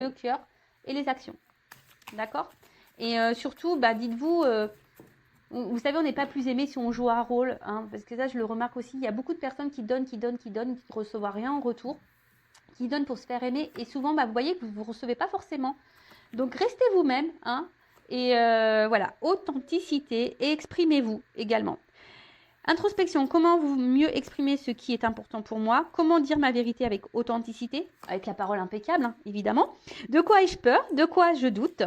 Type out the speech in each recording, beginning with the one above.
le cœur et les actions. D'accord? Et surtout, dites-vous, vous savez, on n'est pas plus aimé si on joue un rôle. Hein, parce que ça, je le remarque aussi. Il y a beaucoup de personnes qui donnent, qui ne reçoivent rien en retour. Qui donnent pour se faire aimer. Et souvent, vous voyez que vous ne recevez pas forcément. Donc, restez vous-même. Hein, et voilà, authenticité. Et exprimez-vous également. Introspection, comment vous mieux exprimer ce qui est important pour moi? Comment dire ma vérité avec authenticité? Avec la parole impeccable, hein, évidemment. De quoi ai-je peur? De quoi je doute?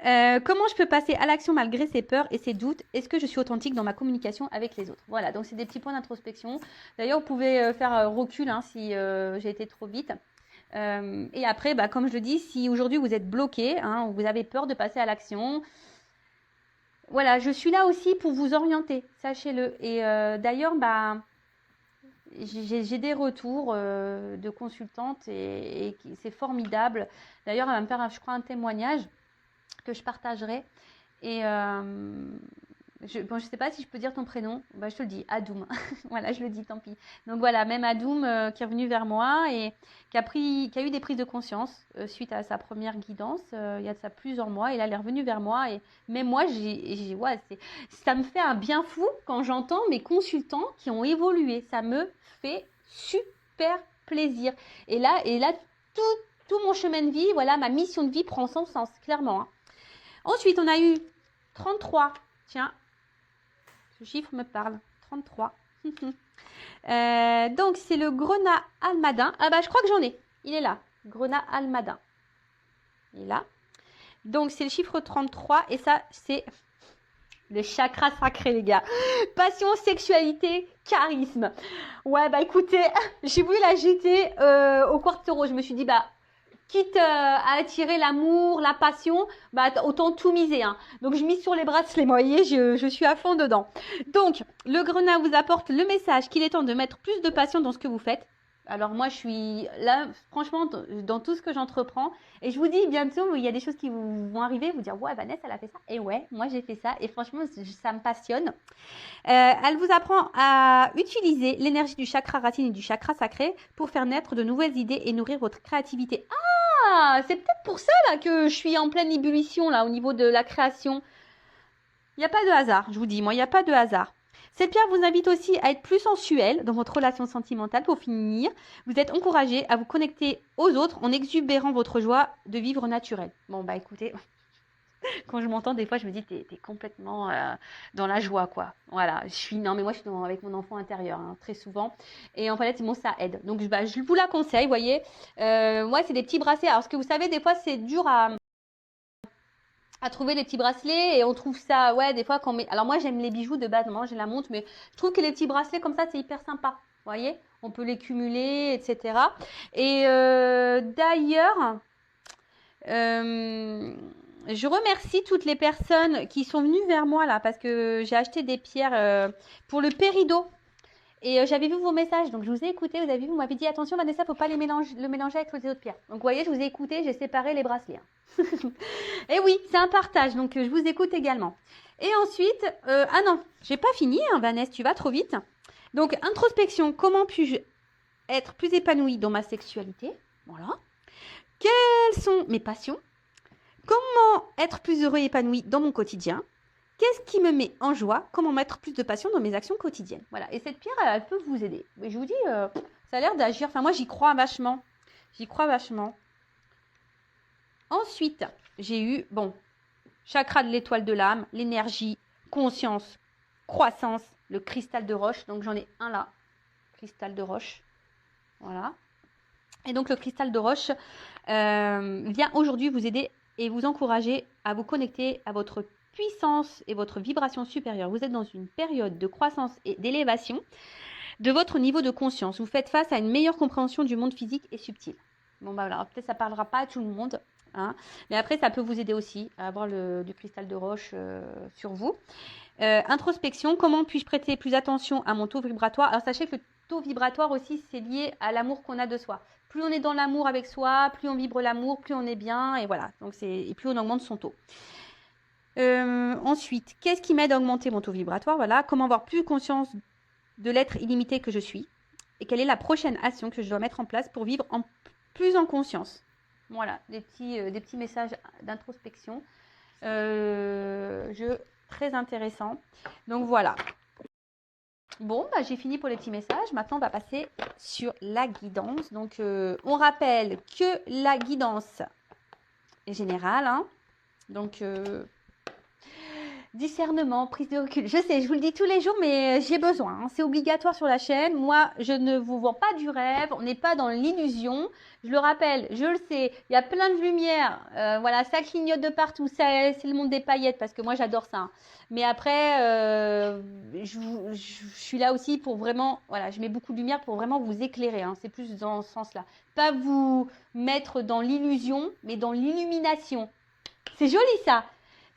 Comment je peux passer à l'action malgré ces peurs et ces doutes? Est-ce que je suis authentique dans ma communication avec les autres? Voilà, donc c'est des petits points d'introspection. D'ailleurs, vous pouvez faire recul hein, si j'ai été trop vite. Et après, comme je le dis, si aujourd'hui vous êtes bloqué, hein, vous avez peur de passer à l'action, voilà, je suis là aussi pour vous orienter, sachez-le. Et d'ailleurs, j'ai des retours de consultantes et c'est formidable. D'ailleurs, elle va me faire, je crois, un témoignage que je partagerai. Et je ne sais pas si je peux dire ton prénom. Je te le dis, Adoum. Voilà, je le dis, tant pis. Donc voilà, même Adoum qui est revenu vers moi et qui a eu des prises de conscience suite à sa première guidance il y a de ça plusieurs mois. Et là, elle est revenue vers moi. Et même moi, ça me fait un bien fou quand j'entends mes consultants qui ont évolué. Ça me fait super plaisir. Et là tout mon chemin de vie, voilà, ma mission de vie prend son sens, clairement. Hein. Ensuite, on a eu 33. Tiens, ce chiffre me parle. 33. Donc, c'est le grenat almadin. Je crois que j'en ai. Il est là. Grenat almadin. Il est là. Donc, c'est le chiffre 33. Et ça, c'est le chakra sacré, les gars. Passion, sexualité, charisme. Ouais, écoutez, j'ai voulu la jeter au quartero. Je me suis dit, quitte à attirer l'amour, la passion, autant tout miser. Hein. Donc, je mise sur les bracelets. Vous voyez, je suis à fond dedans. Donc, le grenat vous apporte le message qu'il est temps de mettre plus de passion dans ce que vous faites. Alors, moi, je suis là, franchement, dans tout ce que j'entreprends. Et je vous dis, bientôt, il y a des choses qui vont arriver. Vous dire, ouais, Vanessa, elle a fait ça. Et ouais, moi, j'ai fait ça. Et franchement, ça me passionne. Elle vous apprend à utiliser l'énergie du chakra racine et du chakra sacré pour faire naître de nouvelles idées et nourrir votre créativité. C'est peut-être pour ça là, que je suis en pleine ébullition là, au niveau de la création. Il n'y a pas de hasard, je vous dis, moi, il n'y a pas de hasard. Cette pierre vous invite aussi à être plus sensuel dans votre relation sentimentale. Pour finir, vous êtes encouragé à vous connecter aux autres en exubérant votre joie de vivre naturel. Bon, écoutez, quand je m'entends, des fois, je me dis, t'es complètement dans la joie, quoi. Voilà, mais moi, je suis avec mon enfant intérieur, hein, très souvent. Et en fait, ça aide. Donc, je vous la conseille, vous voyez. Moi, c'est des petits bracelets. Alors, ce que vous savez, des fois, c'est dur à trouver les petits bracelets et on trouve ça, ouais, des fois, alors, moi, j'aime les bijoux de base, moi, j'ai la montre, mais je trouve que les petits bracelets comme ça, c'est hyper sympa. Vous voyez, on peut les cumuler, etc. Et d'ailleurs, je remercie toutes les personnes qui sont venues vers moi là parce que j'ai acheté des pierres pour le péridot. Et j'avais vu vos messages, donc je vous ai écouté, vous avez vu, vous m'avez dit attention Vanessa, faut pas le mélanger avec les autres pierres. Donc vous voyez, je vous ai écouté, j'ai séparé les bracelets. Et oui, c'est un partage, donc je vous écoute également. Et ensuite, ah non, j'ai pas fini, hein, Vanessa, tu vas trop vite. Donc introspection, comment puis-je être plus épanouie dans ma sexualité? Voilà. Quelles sont mes passions? Comment être plus heureux et épanoui dans mon quotidien? Qu'est-ce qui me met en joie? Comment mettre plus de passion dans mes actions quotidiennes? Voilà. Et cette pierre, elle peut vous aider. Mais je vous dis, ça a l'air d'agir. Enfin, moi, j'y crois vachement. J'y crois vachement. Ensuite, j'ai eu, chakra de l'étoile de l'âme, l'énergie, conscience, croissance, le cristal de roche. Donc, j'en ai un là. Cristal de roche. Voilà. Et donc, le cristal de roche vient aujourd'hui vous aider et vous encourager à vous connecter à votre puissance et votre vibration supérieure. Vous êtes dans une période de croissance et d'élévation de votre niveau de conscience. Vous faites face à une meilleure compréhension du monde physique et subtil. Bon, voilà, peut-être ça ne parlera pas à tout le monde, hein, mais après, ça peut vous aider aussi à avoir du cristal de roche sur vous. Introspection, comment puis-je prêter plus attention à mon taux vibratoire? Alors, sachez que le taux vibratoire aussi, c'est lié à l'amour qu'on a de soi. Plus on est dans l'amour avec soi, plus on vibre l'amour, plus on est bien, et voilà. Donc, et plus on augmente son taux. Ensuite, qu'est-ce qui m'aide à augmenter mon taux vibratoire? Voilà, comment avoir plus conscience de l'être illimité que je suis? Et quelle est la prochaine action que je dois mettre en place pour vivre plus en conscience? Voilà, des petits messages d'introspection. Très intéressant. Donc voilà. Bon, bah, j'ai fini pour les petits messages. Maintenant, on va passer sur la guidance. Donc, on rappelle que la guidance est générale. Hein. Donc, discernement, prise de recul. Je sais, je vous le dis tous les jours, mais j'ai besoin. Hein. C'est obligatoire sur la chaîne. Moi, je ne vous vends pas du rêve. On n'est pas dans l'illusion. Je le rappelle, je le sais. Il y a plein de lumière. Voilà, ça clignote de partout. C'est le monde des paillettes parce que moi, j'adore ça. Hein. Mais après, je suis là aussi pour vraiment, voilà, je mets beaucoup de lumière pour vraiment vous éclairer. Hein. C'est plus dans ce sens-là. Pas vous mettre dans l'illusion, mais dans l'illumination. C'est joli ça.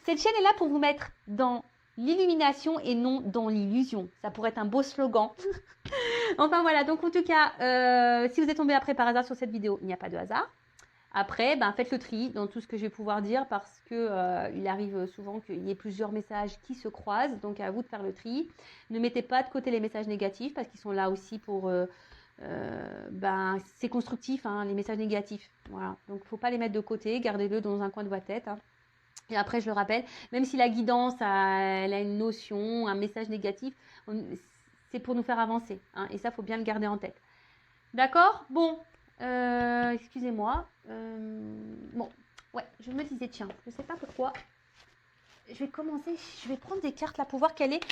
Cette chaîne est là pour vous mettre dans l'illumination et non dans l'illusion. Ça pourrait être un beau slogan. Enfin voilà, donc en tout cas, si vous êtes tombé après par hasard sur cette vidéo, il n'y a pas de hasard. Après, ben, faites le tri dans tout ce que je vais pouvoir dire parce que il arrive souvent qu'il y ait plusieurs messages qui se croisent. Donc à vous de faire le tri. Ne mettez pas de côté les messages négatifs parce qu'ils sont là aussi pour... ben, c'est constructif, hein, les messages négatifs. Voilà. Donc il ne faut pas les mettre de côté, gardez-le dans un coin de votre tête. Hein. Et après, je le rappelle, même si la guidance elle a une notion, un message négatif, c'est pour nous faire avancer. Hein, et ça, il faut bien le garder en tête. D'accord? Bon, excusez-moi. Bon, ouais, je me disais, tiens, je ne sais pas pourquoi. Je vais commencer, je vais prendre des cartes là pour voir quel est,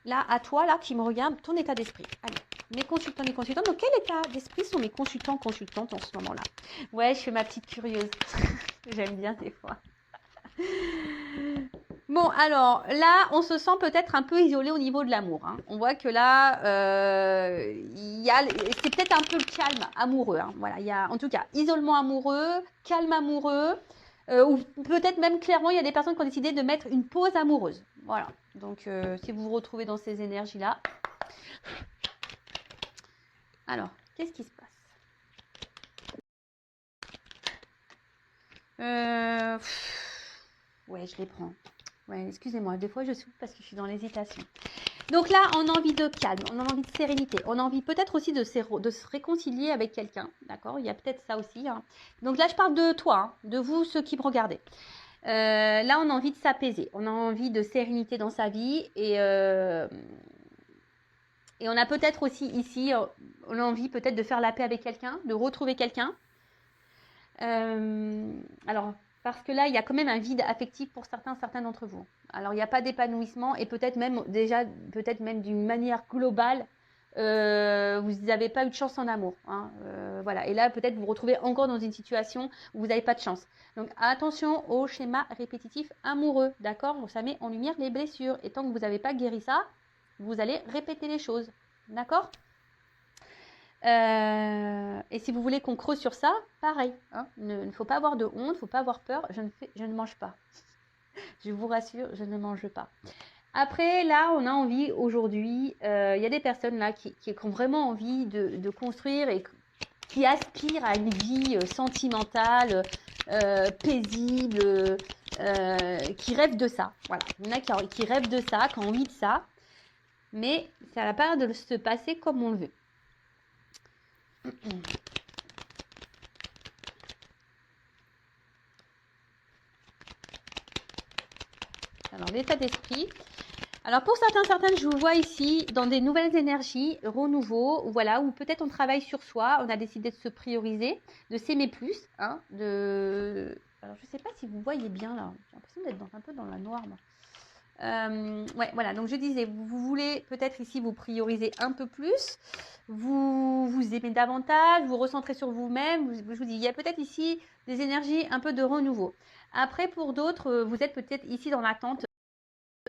là, à toi, là, qui me regarde, ton état d'esprit. Allez, mes consultants, mes consultantes. Donc, quel état d'esprit sont mes consultants, consultantes en ce moment-là? Ouais, je fais ma petite curieuse. J'aime bien des fois. Bon, alors là, on se sent peut-être un peu isolé au niveau de l'amour. Hein. On voit que là, c'est peut-être un peu le calme amoureux. Hein. Voilà, il y a en tout cas isolement amoureux, calme amoureux, ou peut-être même clairement, il y a des personnes qui ont décidé de mettre une pause amoureuse. Voilà, donc si vous vous retrouvez dans ces énergies-là. Alors, qu'est-ce qui se passe? Ouais, je les prends. Ouais, excusez-moi, des fois je souffle parce que je suis dans l'hésitation. Donc là, on a envie de calme, on a envie de sérénité, on a envie peut-être aussi de se réconcilier avec quelqu'un, d'accord? Il y a peut-être ça aussi. Hein. Donc là, je parle de toi, hein, de vous, ceux qui me regardez. Là, on a envie de s'apaiser, on a envie de sérénité dans sa vie et on a peut-être aussi ici, on a envie peut-être de faire la paix avec quelqu'un, de retrouver quelqu'un. Alors, parce que là, il y a quand même un vide affectif pour certains d'entre vous. Alors, il n'y a pas d'épanouissement et peut-être même d'une manière globale, vous n'avez pas eu de chance en amour. Hein, voilà. Et là, peut-être vous vous retrouvez encore dans une situation où vous n'avez pas de chance. Donc, attention au schéma répétitif amoureux, d'accord? Ça met en lumière les blessures. Et tant que vous n'avez pas guéri ça, vous allez répéter les choses, d'accord? Et si vous voulez qu'on creuse sur ça, pareil. Hein, il ne faut pas avoir de honte, il ne faut pas avoir peur. Je ne mange pas. Je vous rassure, je ne mange pas. Après, là, on a envie aujourd'hui, il y a des personnes là qui ont vraiment envie de construire et qui aspirent à une vie sentimentale, paisible, qui rêvent de ça. Voilà. Il y en a qui rêvent de ça, qui ont envie de ça. Mais ça n'a pas l'air de se passer comme on le veut. Alors, l'état d'esprit. Alors, pour certaines, je vous vois ici dans des nouvelles énergies, renouveau, voilà, ou peut-être on travaille sur soi, on a décidé de se prioriser, de s'aimer plus. Hein, Alors, je ne sais pas si vous voyez bien là, j'ai l'impression d'être un peu dans la noire. Moi. Ouais, voilà, donc je disais, vous voulez peut-être ici vous prioriser un peu plus, vous aimez davantage, vous recentrez sur vous-même, je vous dis, il y a peut-être ici des énergies un peu de renouveau. Après, pour d'autres, vous êtes peut-être ici dans l'attente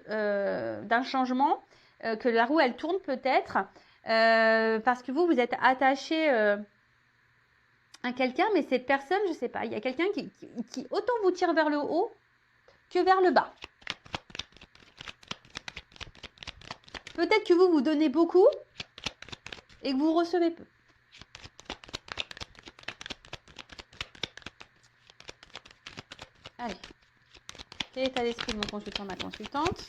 d'un changement, que la roue elle tourne peut-être, parce que vous êtes attaché à quelqu'un, mais cette personne, je ne sais pas, il y a quelqu'un qui autant vous tire vers le haut que vers le bas. Peut-être que vous donnez beaucoup et que vous recevez peu. Allez. Quel état d'esprit de mon consultant, ma consultante?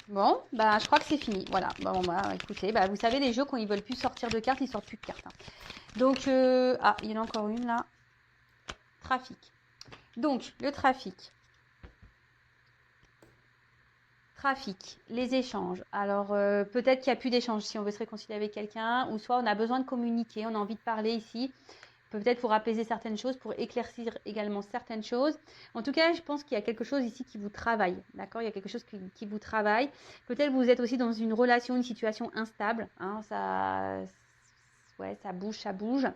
Bon, bah je crois que c'est fini. Voilà. Bon, bah écoutez, bah vous savez, les jeux, quand ils veulent plus sortir de cartes, ils sortent plus de cartes. Hein. Donc, ah, il y en a encore une là. Trafic. Donc, le trafic. Trafic, les échanges. Alors, peut-être qu'il n'y a plus d'échanges si on veut se réconcilier avec quelqu'un, ou soit on a besoin de communiquer, on a envie de parler ici. Peut-être pour apaiser certaines choses, pour éclaircir également certaines choses. En tout cas, je pense qu'il y a quelque chose ici qui vous travaille. D'accord? Il y a quelque chose qui vous travaille. Peut-être vous êtes aussi dans une relation, une situation instable. Hein, ça bouge, ça bouge.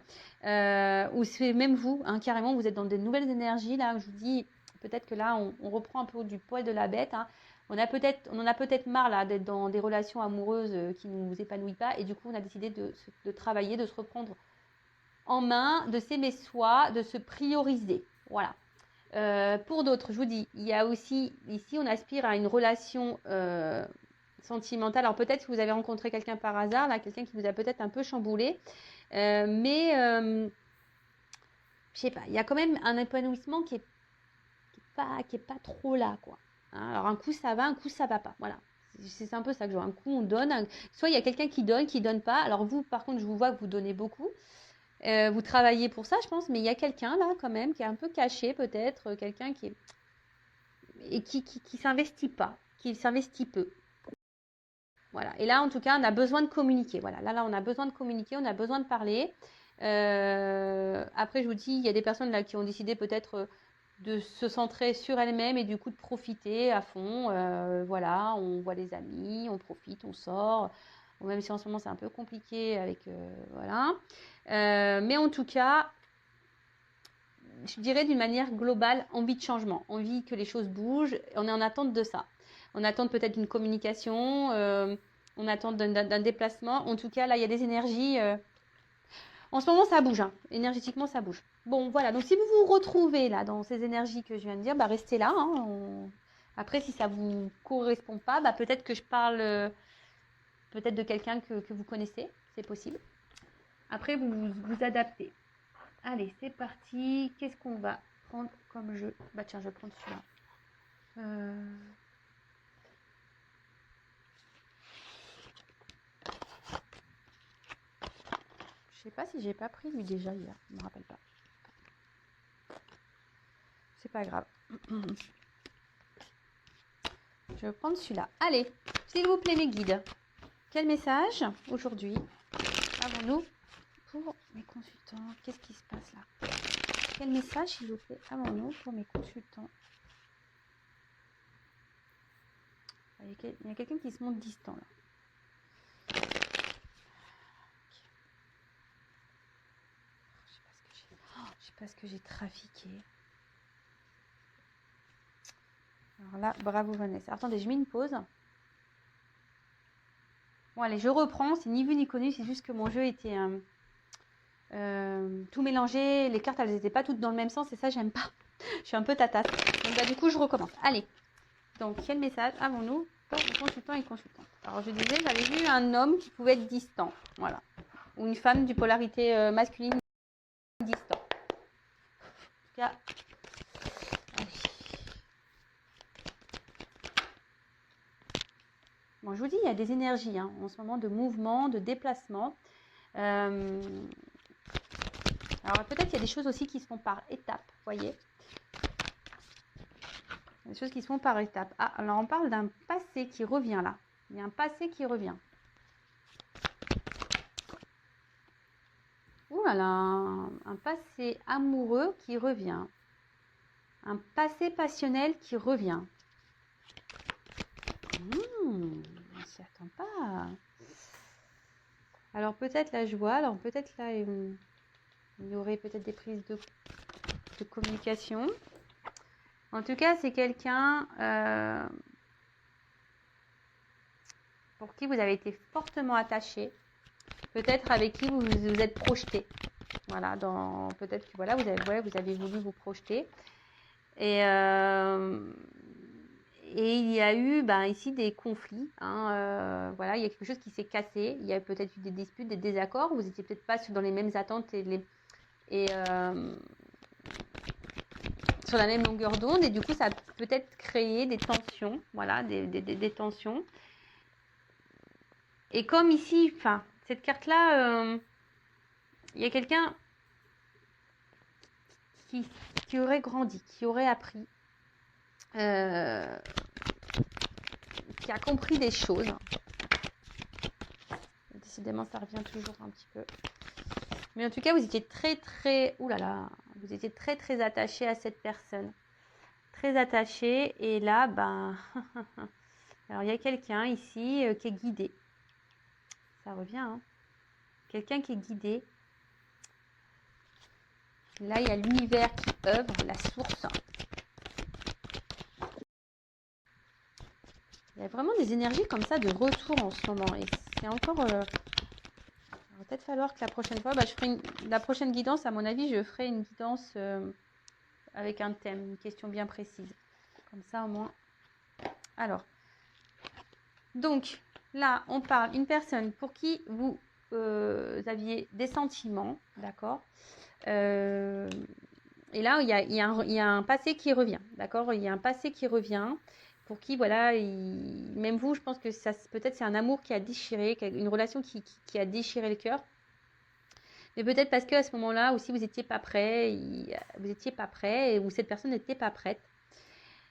Ou c'est même vous, hein, carrément, vous êtes dans des nouvelles énergies. Là, je vous dis, peut-être que là, on reprend un peu du poil de la bête. Hein. On en a peut-être marre là d'être dans des relations amoureuses qui ne nous épanouissent pas. Et du coup, on a décidé de travailler, de se reprendre en main, de s'aimer soi, de se prioriser. Voilà. Pour d'autres, je vous dis, il y a aussi, ici, on aspire à une relation sentimentale. Alors peut-être que vous avez rencontré quelqu'un par hasard, là, quelqu'un qui vous a peut-être un peu chamboulé. Mais, je sais pas, il y a quand même un épanouissement qui est pas trop là, quoi. Hein, alors un coup ça va, un coup ça va pas. Voilà. C'est un peu ça que je vois. Un coup on donne, soit il y a quelqu'un qui donne pas. Alors vous, par contre, je vous vois que vous donnez beaucoup. Vous travaillez pour ça, je pense, mais il y a quelqu'un là quand même qui est un peu caché peut-être, quelqu'un qui est et qui s'investit pas, qui s'investit peu. Voilà. Et là, en tout cas, on a besoin de communiquer. Voilà. Là, on a besoin de communiquer, on a besoin de parler. Après, je vous dis, il y a des personnes là qui ont décidé peut-être de se centrer sur elles-mêmes et du coup de profiter à fond. Voilà, on voit les amis, on profite, on sort. Bon, même si en ce moment c'est un peu compliqué avec voilà. Mais en tout cas, je dirais d'une manière globale, envie de changement, envie que les choses bougent. On est en attente de ça. On attend peut-être d'une communication, on attend d'un déplacement. En tout cas, là, il y a des énergies. En ce moment, ça bouge. Hein. Énergétiquement, ça bouge. Bon, voilà. Donc, si vous vous retrouvez là dans ces énergies que je viens de dire, bah, restez là. Hein. Après, si ça ne vous correspond pas, bah, peut-être que je parle peut-être de quelqu'un que vous connaissez. C'est possible. Après, vous adaptez. Allez, c'est parti. Qu'est-ce qu'on va prendre comme jeu? Bah tiens, je vais prendre celui-là. Je sais pas si j'ai pas pris lui déjà hier. Je me rappelle pas. C'est pas grave. Je vais prendre celui-là. Allez, s'il vous plaît mes guides. Quel message aujourd'hui avons-nous pour mes consultants? Qu'est-ce qui se passe là? Quel message, s'il vous plaît, avons-nous pour mes consultants? Il y a quelqu'un qui se montre distant là. Je sais pas ce que j'ai trafiqué. Alors là, bravo Vanessa. Attendez, je mets une pause. Bon allez, je reprends. C'est ni vu ni connu. C'est juste que mon jeu était tout mélangé. Les cartes, elles n'étaient pas toutes dans le même sens. Et ça, j'aime pas. Je suis un peu tatasse. Donc bah, du coup, je recommence. Allez. Donc, quel message avons-nous pour les consultants et consultantes? Alors, je disais, j'avais vu un homme qui pouvait être distant. Voilà. Ou une femme du polarité masculine distant. En tout cas, allez. Bon, je vous dis, il y a des énergies hein, en ce moment de mouvement, de déplacement. Alors, peut-être qu'il y a des choses aussi qui se font par étapes, vous voyez. Des choses qui se font par étapes. Ah, alors on parle d'un passé qui revient là. Il y a un passé qui revient. Ouh là là, un passé amoureux qui revient. Un passé passionnel qui revient. On s'y attend pas. Alors peut-être la joie, alors peut-être là il y aurait peut-être des prises de communication. En tout cas, c'est quelqu'un pour qui vous avez été fortement attaché. Peut-être avec qui vous êtes projeté. Voilà, peut-être que voilà, vous avez voulu vous projeter. Et il y a eu ici des conflits. Hein, voilà, il y a quelque chose qui s'est cassé. Il y a peut-être eu des disputes, des désaccords. Vous n'étiez peut-être pas dans les mêmes attentes sur la même longueur d'onde. Et du coup, ça a peut-être créer des tensions, voilà, des tensions. Et comme ici, enfin, cette carte-là, il y a quelqu'un qui aurait grandi, qui aurait appris, qui a compris des choses. Décidément, ça revient toujours un petit peu. Mais en tout cas, vous étiez très, oulala, vous étiez très attaché à cette personne. Très attaché. Et là, ben, alors il y a quelqu'un ici qui est guidé. Ça revient, hein. Quelqu'un qui est guidé. Là, il y a l'univers qui œuvre, la source. Il y a vraiment des énergies comme ça de retour en ce moment. Et c'est encore... il va peut-être falloir que la prochaine fois... je ferai la prochaine guidance, à mon avis, je ferai une guidance avec un thème, une question bien précise. Comme ça, au moins... Alors, donc, là, on parle d'une personne pour qui vous aviez des sentiments, d'accord. Et là, il y a un passé qui revient, d'accord. Il y a un passé qui revient pour qui, voilà, même vous, je pense que ça, peut-être c'est un amour qui a déchiré, une relation qui a déchiré le cœur. Mais peut-être parce qu'à ce moment-là aussi, vous n'étiez pas prêt, ou cette personne n'était pas prête.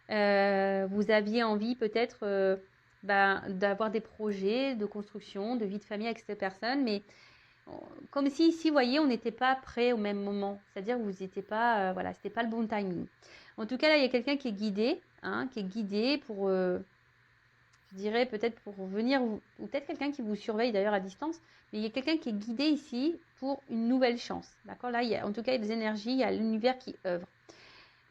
Vous aviez envie peut-être d'avoir des projets de construction, de vie de famille avec cette personne, mais comme si ici, vous voyez, on n'était pas prêt au même moment. C'est-à-dire que vous n'étiez pas, voilà, c'était pas le bon timing. En tout cas, là, il y a quelqu'un qui est guidé, hein, pour, je dirais peut-être pour venir, ou peut-être quelqu'un qui vous surveille d'ailleurs à distance, mais il y a quelqu'un qui est guidé ici pour une nouvelle chance. D'accord. Là, en tout cas, il y a des énergies, il y a l'univers qui œuvre.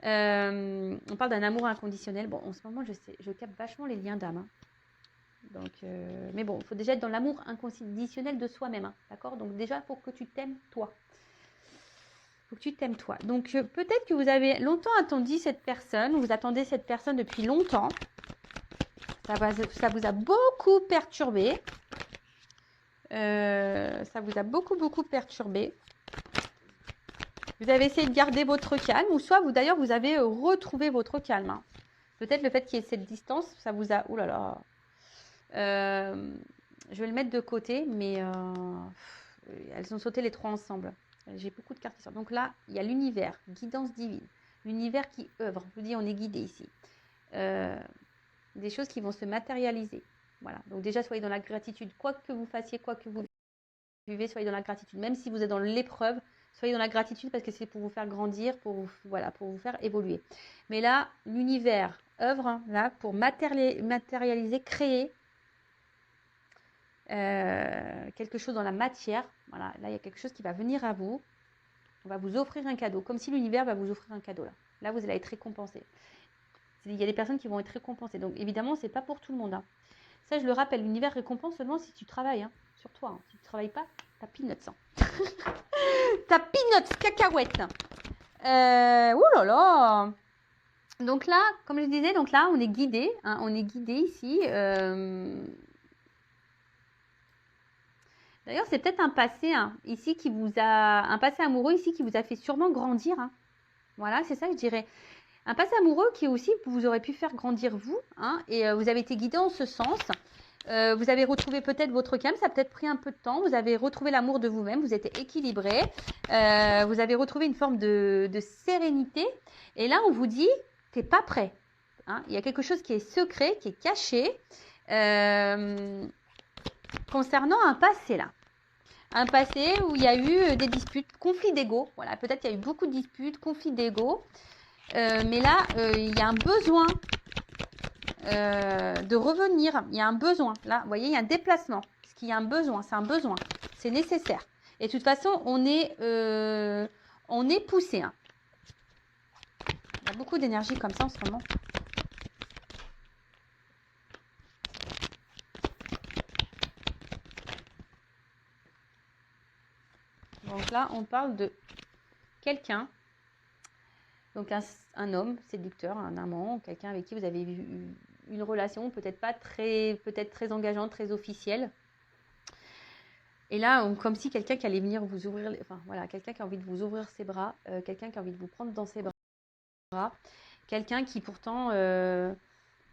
On parle d'un amour inconditionnel. Bon, en ce moment, je capte vachement les liens d'âme. Hein. Donc, mais bon, il faut déjà être dans l'amour inconditionnel de soi-même. Hein, d'accord. Donc déjà, il faut que tu t'aimes toi. Donc, peut-être que vous avez longtemps attendu cette personne, vous attendez cette personne depuis longtemps. Ça vous a beaucoup perturbé. Ça vous a beaucoup perturbé. Vous avez essayé de garder votre calme, ou soit d'ailleurs vous avez retrouvé votre calme. Hein. Peut-être le fait qu'il y ait cette distance, ça vous a... Ouh là là. Je vais le mettre de côté, mais elles ont sauté les trois ensemble. J'ai beaucoup de cartes qui sortent. Donc là, il y a l'univers, guidance divine. L'univers qui œuvre. Je vous dis, on est guidé ici. Des choses qui vont se matérialiser. Voilà. Donc déjà, soyez dans la gratitude. Quoi que vous fassiez, quoi que vous vivez, soyez dans la gratitude. Même si vous êtes dans l'épreuve, soyez dans la gratitude parce que c'est pour vous faire grandir, pour vous faire évoluer. Mais là, l'univers œuvre, hein, là, pour matérialiser, créer quelque chose dans la matière. Voilà, là, il y a quelque chose qui va venir à vous. On va vous offrir un cadeau, comme si l'univers va vous offrir un cadeau. Là, vous allez être récompensé. Il y a des personnes qui vont être récompensées. Donc, évidemment, ce n'est pas pour tout le monde. Hein. Ça, je le rappelle, l'univers récompense seulement si tu travailles hein, sur toi. Hein. Si tu ne travailles pas, t'as peanuts. Hein. T'as peanuts, cacahuètes. Ouh là là. Donc là, comme je disais, donc là, on est guidé. Hein, on est guidé ici. D'ailleurs, c'est peut-être un passé hein, ici un passé amoureux ici qui vous a fait sûrement grandir. Hein. Voilà, c'est ça que je dirais. Un passé amoureux qui aussi vous aurait pu faire grandir vous, hein, et vous avez été guidé en ce sens. Vous avez retrouvé peut-être votre calme, ça a peut-être pris un peu de temps. Vous avez retrouvé l'amour de vous-même, vous êtes équilibré. Vous avez retrouvé une forme de sérénité. Et là, on vous dit, t'es pas prêt. Hein. Il y a quelque chose qui est secret, qui est caché concernant un passé là. Un passé où il y a eu des disputes, conflits d'ego. Voilà, peut-être qu'il y a eu beaucoup de disputes, conflits d'ego. Mais là, il y a un besoin de revenir. Il y a un besoin. Là, vous voyez, il y a un déplacement. Parce qu'il y a un besoin. C'est un besoin. C'est nécessaire. Et de toute façon, on est poussé. Hein. Il y a beaucoup d'énergie comme ça en ce moment. Donc là, on parle de quelqu'un. Donc un homme séducteur, un amant, quelqu'un avec qui vous avez eu une relation peut-être très engageante, très officielle. Et là, comme si quelqu'un qui allait venir vous ouvrir, quelqu'un qui a envie de vous ouvrir ses bras, quelqu'un qui a envie de vous prendre dans ses bras, quelqu'un qui pourtant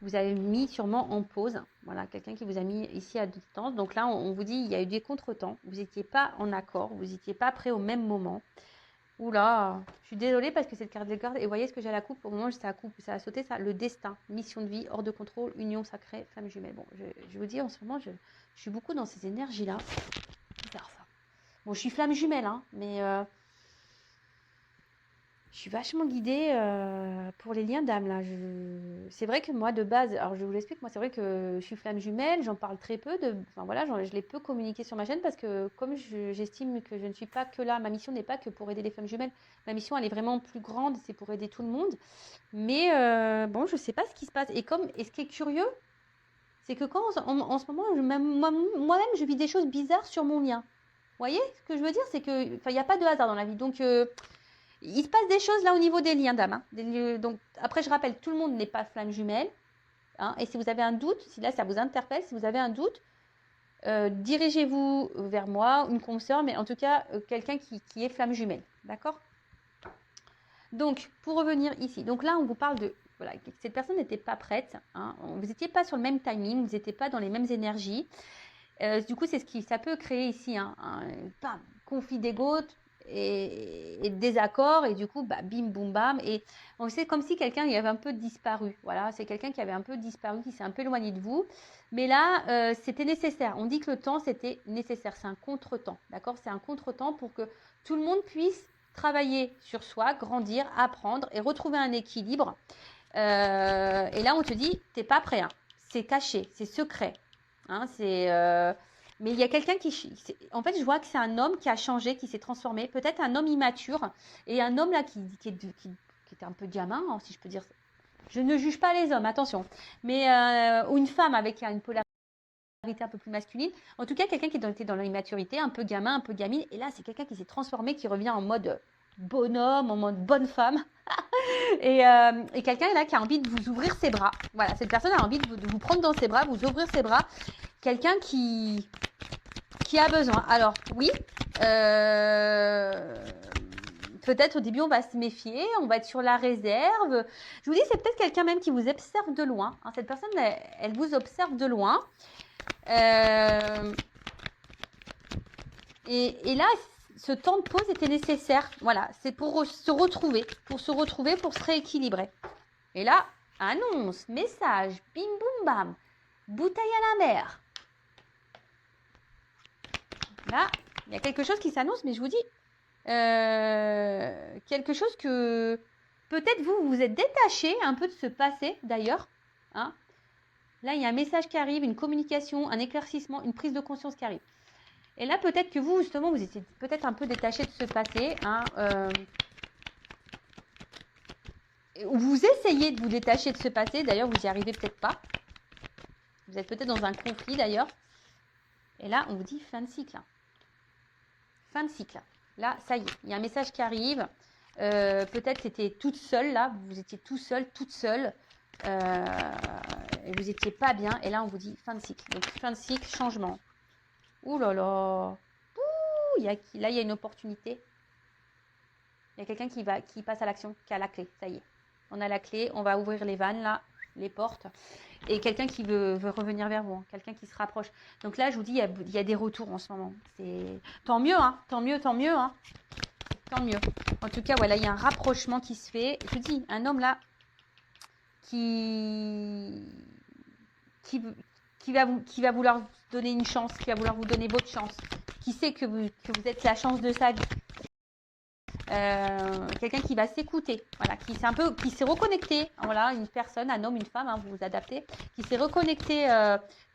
vous avez mis sûrement en pause. Voilà, quelqu'un qui vous a mis ici à distance. Donc là, on vous dit, il y a eu des contretemps. Vous n'étiez pas en accord, vous n'étiez pas prêts au même moment. Oula, je suis désolée parce que cette carte de garde, et vous voyez ce que j'ai à la coupe, au moment où ça a coupe, ça a sauté, ça, le destin, mission de vie, hors de contrôle, union sacrée, femme jumelle. Bon, je vous dis, en ce moment, je suis beaucoup dans ces énergies-là. Bizarre ça. Bon, je suis flamme jumelle, hein, mais je suis vachement guidée pour les liens d'âme, là. C'est vrai que moi, de base, alors je vous l'explique, moi, c'est vrai que je suis flamme jumelle, j'en parle très peu, enfin voilà, je l'ai peu communiqué sur ma chaîne parce que comme j'estime que je ne suis pas que là, ma mission n'est pas que pour aider les femmes jumelles, ma mission, elle est vraiment plus grande, c'est pour aider tout le monde. Mais bon, je sais pas ce qui se passe. Et ce qui est curieux, c'est que quand en ce moment, moi-même, je vis des choses bizarres sur mon lien. Vous voyez ce que je veux dire? C'est que, enfin, il n'y a pas de hasard dans la vie. Donc, il se passe des choses là au niveau des liens d'âme. Hein. Donc, après, je rappelle, tout le monde n'est pas flamme jumelle. Hein, et si vous avez un doute, si là, ça vous interpelle, si vous avez un doute, dirigez-vous vers moi, une consoeur, mais en tout cas, quelqu'un qui est flamme jumelle. D'accord? Donc, pour revenir ici, donc là, on vous parle de, voilà, cette personne n'était pas prête, hein, vous n'étiez pas sur le même timing, vous n'étiez pas dans les mêmes énergies. Du coup, c'est ça peut créer ici un conflit d'ego et désaccord, et du coup, bah, bim, boum, bam, et c'est comme si quelqu'un y avait un peu disparu. Voilà, c'est quelqu'un qui avait un peu disparu, qui s'est un peu éloigné de vous. Mais là, c'était nécessaire. On dit que le temps, c'était nécessaire. C'est un contre-temps, d'accord? C'est un contre-temps pour que tout le monde puisse travailler sur soi, grandir, apprendre et retrouver un équilibre. Et là, on te dit, t'es pas prêt. Hein. C'est caché, c'est secret. Hein, mais il y a quelqu'un en fait, je vois que c'est un homme qui a changé, qui s'est transformé. Peut-être un homme immature et un homme là qui était un peu gamin, hein, si je peux dire. Je ne juge pas les hommes, attention. Mais ou une femme avec une polarité un peu plus masculine. En tout cas, quelqu'un qui était dans l'immaturité, un peu gamin, un peu gamine. Et là, c'est quelqu'un qui s'est transformé, qui revient en mode bonhomme, en mode bonne femme. et quelqu'un là qui a envie de vous ouvrir ses bras. Voilà, cette personne a envie de vous prendre dans ses bras, vous ouvrir ses bras. Quelqu'un qui a besoin. Alors, oui, peut-être au début, on va se méfier, on va être sur la réserve. Je vous dis, c'est peut-être quelqu'un même qui vous observe de loin. Hein, cette personne, elle vous observe de loin. Et là, ce temps de pause était nécessaire. Voilà, c'est pour se retrouver, pour se rééquilibrer. Et là, annonce, message, bim boum bam, bouteille à la mer. Là, il y a quelque chose qui s'annonce, mais je vous dis, quelque chose que peut-être vous êtes détaché un peu de ce passé d'ailleurs. Hein. Là, il y a un message qui arrive, une communication, un éclaircissement, une prise de conscience qui arrive. Et là, peut-être que vous, justement, vous étiez peut-être un peu détaché de ce passé. Hein, vous essayez de vous détacher de ce passé. D'ailleurs, vous n'y arrivez peut-être pas. Vous êtes peut-être dans un conflit, d'ailleurs. Et là, on vous dit fin de cycle. Fin de cycle. Là, ça y est, il y a un message qui arrive. Peut-être c'était toute seule, là. Vous étiez tout seul, toute seule. Et vous n'étiez pas bien. Et là, on vous dit fin de cycle. Donc, fin de cycle, changement. Ouh là là. Ouh, là, il y a une opportunité. Il y a quelqu'un qui passe à l'action, qui a la clé. Ça y est. On a la clé. On va ouvrir les vannes, là, les portes. Et quelqu'un qui veut revenir vers vous. Hein, quelqu'un qui se rapproche. Donc là, je vous dis, il y a des retours en ce moment. C'est tant mieux, hein. Tant mieux, tant mieux, hein. Tant mieux. En tout cas, voilà, il y a un rapprochement qui se fait. Je vous dis, un homme là qui va vouloir vous donner une chance, qui va vouloir vous donner votre chance, qui sait que vous êtes la chance de sa vie. Quelqu'un qui va s'écouter, voilà, qui s'est reconnecté, voilà, une personne, un homme, une femme, hein, vous vous adaptez, qui s'est reconnecté,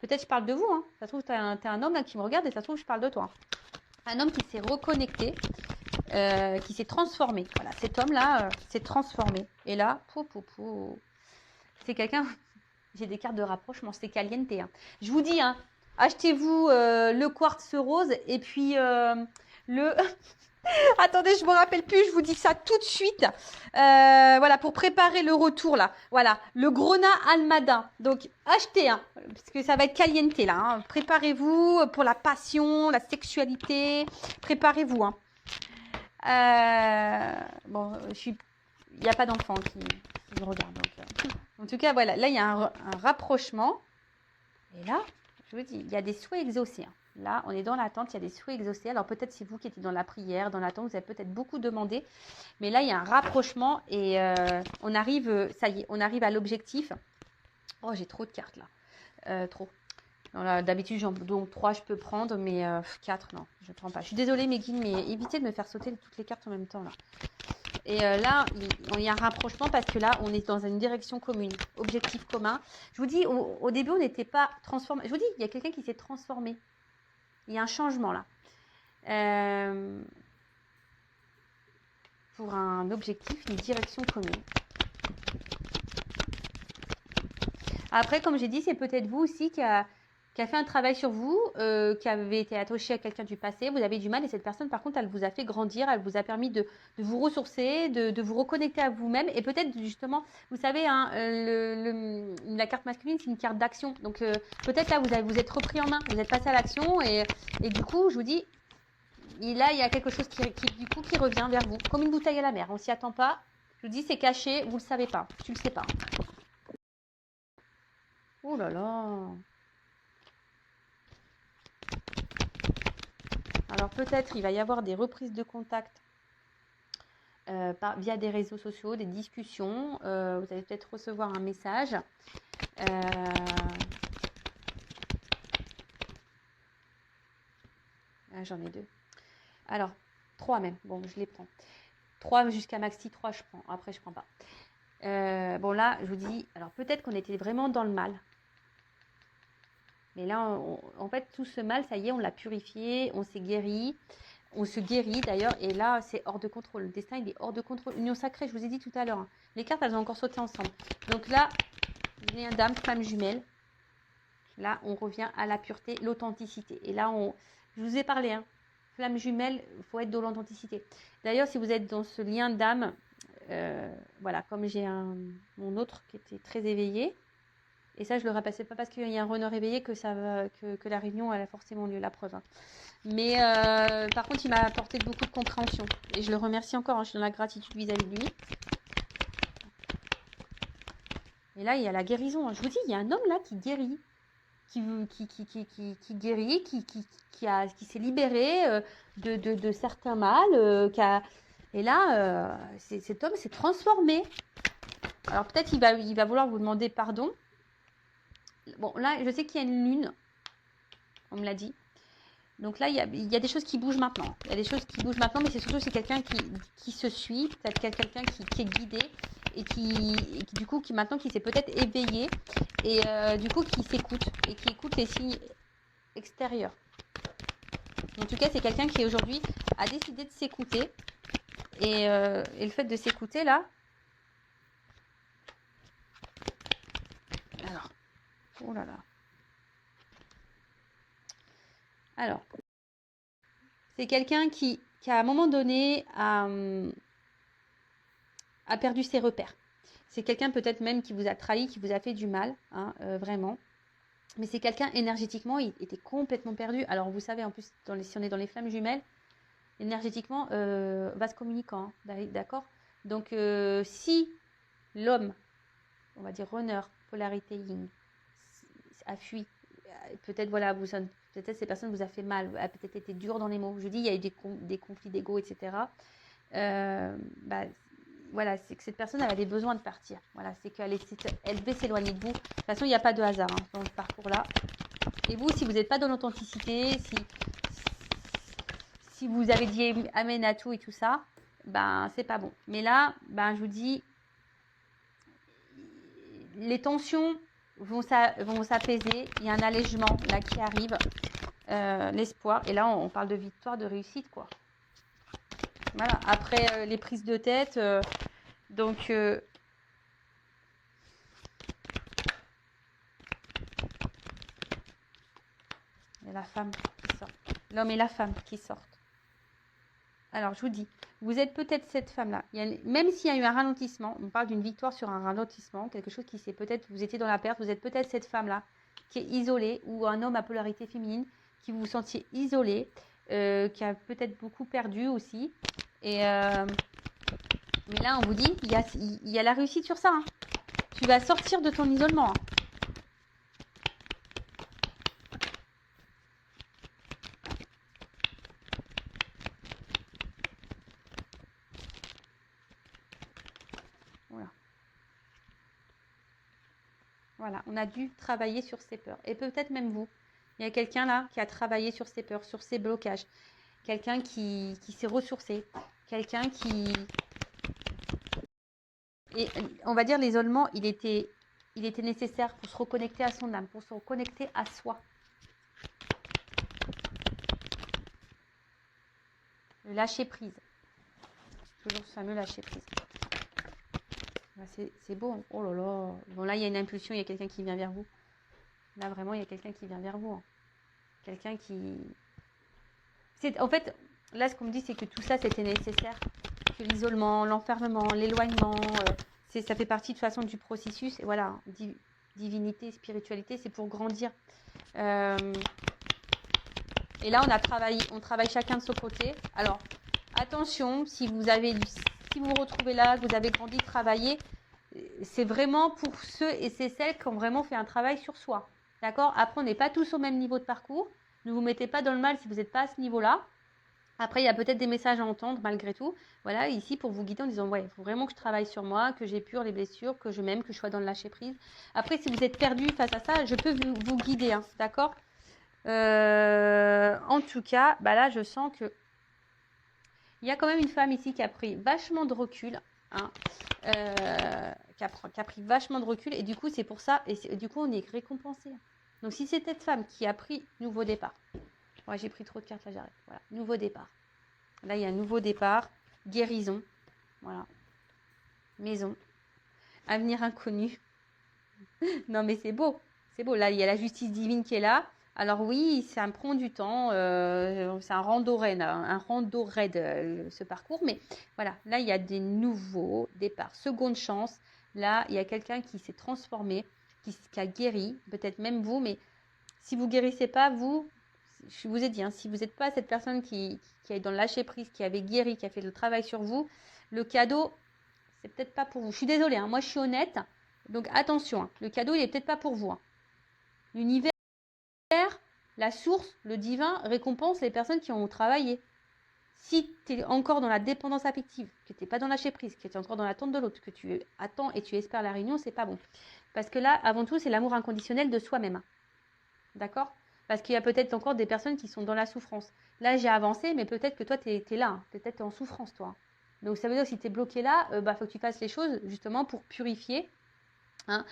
peut-être je parle de vous, hein, ça se trouve t'es un homme là qui me regarde et ça se trouve je parle de toi. Un homme qui s'est reconnecté, qui s'est transformé, voilà, cet homme là s'est transformé, et là, c'est quelqu'un, j'ai des cartes de rapprochement, c'est caliente, hein. Je vous dis, hein, achetez-vous le quartz rose et puis le... Attendez, je me rappelle plus, je vous dis ça tout de suite. Voilà, pour préparer le retour là. Voilà, le Grona Almada. Donc, achetez un, parce que ça va être caliente là. Hein. Préparez-vous pour la passion, la sexualité. Préparez-vous. Hein. Bon, il n'y a pas d'enfant qui me regarde. Donc, en tout cas, voilà, là, il y a un rapprochement. Et là, je vous dis, il y a des souhaits exaucés. Hein. Là, on est dans l'attente, il y a des souhaits exaucés. Alors, peut-être c'est vous qui étiez dans la prière, dans l'attente, vous avez peut-être beaucoup demandé. Mais là, il y a un rapprochement et on arrive, ça y est, on arrive à l'objectif. Oh, j'ai trop de cartes là. Trop. D'habitude, j'en donc 3, je peux prendre, mais 4, non, je ne prends pas. Je suis désolée, mes guides, mais évitez de me faire sauter toutes les cartes en même temps. Là. Et là, il y a un rapprochement parce que là, on est dans une direction commune, objectif commun. Je vous dis, au début, on n'était pas transformé. Je vous dis, il y a quelqu'un qui s'est transformé. Il y a un changement là. Pour un objectif, une direction commune. Après, comme j'ai dit, c'est peut-être vous aussi qui a fait un travail sur vous, qui avez été attaché à quelqu'un du passé, vous avez du mal et cette personne, par contre, elle vous a fait grandir, elle vous a permis de vous ressourcer, de vous reconnecter à vous-même et peut-être justement, vous savez, hein, la carte masculine, c'est une carte d'action. Donc, peut-être là, vous êtes repris en main, vous êtes passé à l'action et du coup, je vous dis, là, il y a quelque chose qui revient vers vous, comme une bouteille à la mer. On s'y attend pas. Je vous dis, c'est caché, vous le savez pas, tu le sais pas. Oh là là. Alors peut-être il va y avoir des reprises de contact via des réseaux sociaux, des discussions. Vous allez peut-être recevoir un message. J'en ai 2. Alors, 3 même. Bon, je les prends. 3 jusqu'à maxi 3, je prends. Après, je prends pas. Bon, là, je vous dis, alors peut-être qu'on était vraiment dans le mal. Mais là, en fait, tout ce mal, ça y est, on l'a purifié, on s'est guéri. On se guérit d'ailleurs, et là, c'est hors de contrôle. Le destin, il est hors de contrôle. Union sacrée, je vous ai dit tout à l'heure. Hein. Les cartes, elles ont encore sauté ensemble. Donc là, lien d'âme, flamme jumelle. Là, on revient à la pureté, l'authenticité. Et là, je vous ai parlé, hein. Flamme jumelle, il faut être dans l'authenticité. D'ailleurs, si vous êtes dans ce lien d'âme, voilà, comme j'ai mon autre qui était très éveillé, et ça, je le repassais pas parce qu'il y a un renard éveillé que la réunion elle a forcément lieu, la preuve. Hein. Mais par contre, il m'a apporté beaucoup de compréhension. Et je le remercie encore, hein, je suis dans la gratitude vis-à-vis de lui. Et là, il y a la guérison. Hein. Je vous dis, il y a un homme là qui guérit. Qui guérit, qui s'est libéré de certains mâles. Et là, cet homme s'est transformé. Alors peut-être il va vouloir vous demander pardon. Bon, là, je sais qu'il y a une lune. On me l'a dit. Donc là, il y a des choses qui bougent maintenant. Il y a des choses qui bougent maintenant, mais c'est surtout c'est quelqu'un qui se suit, peut-être quelqu'un qui est guidé et qui du coup maintenant qui s'est peut-être éveillé et du coup qui s'écoute et qui écoute les signes extérieurs. En tout cas, c'est quelqu'un qui aujourd'hui a décidé de s'écouter et le fait de s'écouter là. Alors, oh là là. Alors, c'est quelqu'un qui à un moment donné a perdu ses repères. C'est quelqu'un peut-être même qui vous a trahi, qui vous a fait du mal, hein, vraiment. Mais c'est quelqu'un énergétiquement, il était complètement perdu. Alors vous savez, en plus, si on est dans les flammes jumelles, énergétiquement, vase communicant, hein, d'accord. Donc si l'homme, on va dire runner, polarité yin, a fui, peut-être voilà, peut-être ces personnes vous a fait mal, a peut-être été dur dans les mots. Je dis, il y a eu des conflits d'ego, etc. Voilà, c'est que cette personne, elle avait besoin de partir. Voilà, c'est qu'elle devait s'éloigner de vous. De toute façon, il n'y a pas de hasard hein, dans ce parcours-là. Et vous, si vous n'êtes pas dans l'authenticité, si vous avez dit amen à tout et tout ça, ben c'est pas bon. Mais là, ben je vous dis, les tensions vont s'apaiser. Il y a un allègement là qui arrive, l'espoir. Et là, on parle de victoire, de réussite, quoi. Voilà, après les prises de tête, donc il y a la femme qui sort, l'homme et la femme qui sortent. Alors je vous dis, vous êtes peut-être cette femme-là, même s'il y a eu un ralentissement, on parle d'une victoire sur un ralentissement, quelque chose qui s'est peut-être, vous étiez dans la perte, vous êtes peut-être cette femme-là qui est isolée, ou un homme à polarité féminine, qui vous vous sentiez isolé, qui a peut-être beaucoup perdu aussi, et Mais là, on vous dit, il y a la réussite sur ça. Hein. Tu vas sortir de ton isolement. Hein. Voilà. Voilà, on a dû travailler sur ses peurs. Et peut-être même vous. Il y a quelqu'un là qui a travaillé sur ses peurs, sur ses blocages. Quelqu'un qui s'est ressourcé. Quelqu'un qui... Et on va dire l'isolement, il était nécessaire pour se reconnecter à son âme, pour se reconnecter à soi. Le lâcher prise. Toujours ce fameux lâcher prise. C'est beau. Hein. Oh là là. Bon, là, il y a une impulsion, il y a quelqu'un qui vient vers vous. Là, vraiment, il y a quelqu'un qui vient vers vous. Hein. Quelqu'un qui... En fait, là, ce qu'on me dit, c'est que tout ça, c'était nécessaire. Que l'isolement, l'enfermement, l'éloignement, ça fait partie de toute façon du processus. Et voilà, divinité, spiritualité, c'est pour grandir. Et là, on travaille chacun de son côté. Alors, attention, si vous vous retrouvez là, que vous avez grandi, travaillé, c'est vraiment pour ceux et celles qui ont vraiment fait un travail sur soi. D'accord ? Après, on n'est pas tous au même niveau de parcours. Ne vous mettez pas dans le mal si vous n'êtes pas à ce niveau-là. Après, il y a peut-être des messages à entendre malgré tout. Voilà, ici, pour vous guider en disant, ouais, il faut vraiment que je travaille sur moi, que j'épure les blessures, que je m'aime, que je sois dans le lâcher-prise. Après, si vous êtes perdu face à ça, je peux vous guider, hein, d'accord ? En tout cas, bah là, je sens que il y a quand même une femme ici qui a pris vachement de recul, hein, qui a pris vachement de recul, et du coup, c'est pour ça, et du coup, on est récompensé. Donc, si c'est cette femme qui a pris nouveau départ, ouais, j'ai pris trop de cartes, là, j'arrête. Voilà, nouveau départ. Là, il y a un nouveau départ, guérison, voilà, maison, avenir inconnu. Non, mais c'est beau, c'est beau. Là, il y a la justice divine qui est là. Alors oui, ça me prend du temps, c'est un rando raid, ce parcours, mais voilà, là, il y a des nouveaux départs, seconde chance. Là, il y a quelqu'un qui s'est transformé, qui a guéri, peut-être même vous, mais si vous guérissez pas, je vous ai dit, hein, si vous n'êtes pas cette personne qui est dans le lâcher prise, qui avait guéri, qui a fait le travail sur vous, le cadeau, c'est peut-être pas pour vous. Je suis désolée, hein, moi je suis honnête, donc attention, hein, le cadeau, il est peut-être pas pour vous. Hein. L'univers, la source, le divin récompense les personnes qui ont travaillé. Si tu es encore dans la dépendance affective, que tu n'es pas dans le lâcher prise, que tu es encore dans l'attente de l'autre, que tu attends et tu espères la réunion, c'est pas bon. Parce que là, avant tout, c'est l'amour inconditionnel de soi-même. Hein. D'accord ? Parce qu'il y a peut-être encore des personnes qui sont dans la souffrance. Là, j'ai avancé, mais peut-être que toi, tu es là. Tu es peut-être en souffrance, toi. Donc, ça veut dire que si tu es bloqué là, faut que tu fasses les choses justement pour purifier. Hein,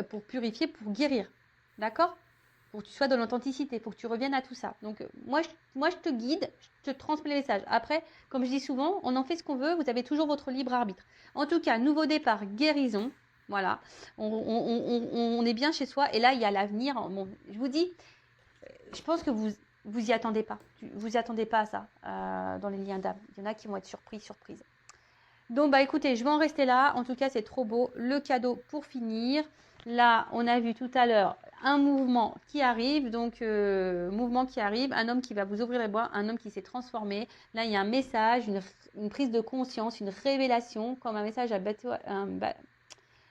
pour purifier, pour guérir. D'accord ? Pour que tu sois dans l'authenticité, pour que tu reviennes à tout ça. Donc, moi, je te guide, je te transmets les messages. Après, comme je dis souvent, on en fait ce qu'on veut. Vous avez toujours votre libre arbitre. En tout cas, nouveau départ, guérison. Voilà, on est bien chez soi et là il y a l'avenir. Bon, je vous dis, je pense que vous y attendez pas. Vous y attendez pas à ça dans les liens d'âme. Il y en a qui vont être surprise. Donc bah écoutez, je vais en rester là. En tout cas, c'est trop beau. Le cadeau pour finir. Là, on a vu tout à l'heure un mouvement qui arrive. Donc mouvement qui arrive, un homme qui va vous ouvrir les bras, un homme qui s'est transformé. Là, il y a un message, une prise de conscience, une révélation, comme un message à bateau.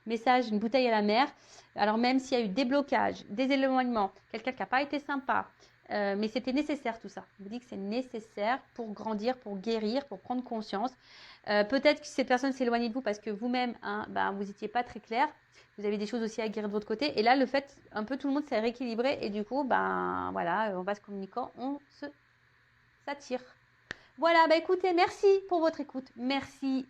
Message, une bouteille à la mer. Alors même s'il y a eu des blocages, des éloignements, quelqu'un qui n'a pas été sympa, mais c'était nécessaire tout ça. Je vous dis que c'est nécessaire pour grandir, pour guérir, pour prendre conscience. Peut-être que cette personne s'est éloignée de vous parce que vous-même, hein, vous n'étiez pas très clair. Vous avez des choses aussi à guérir de votre côté. Et là, le fait, un peu tout le monde s'est rééquilibré et du coup, voilà, on va se communiquant, on s'attire. Voilà, écoutez, merci pour votre écoute. Merci.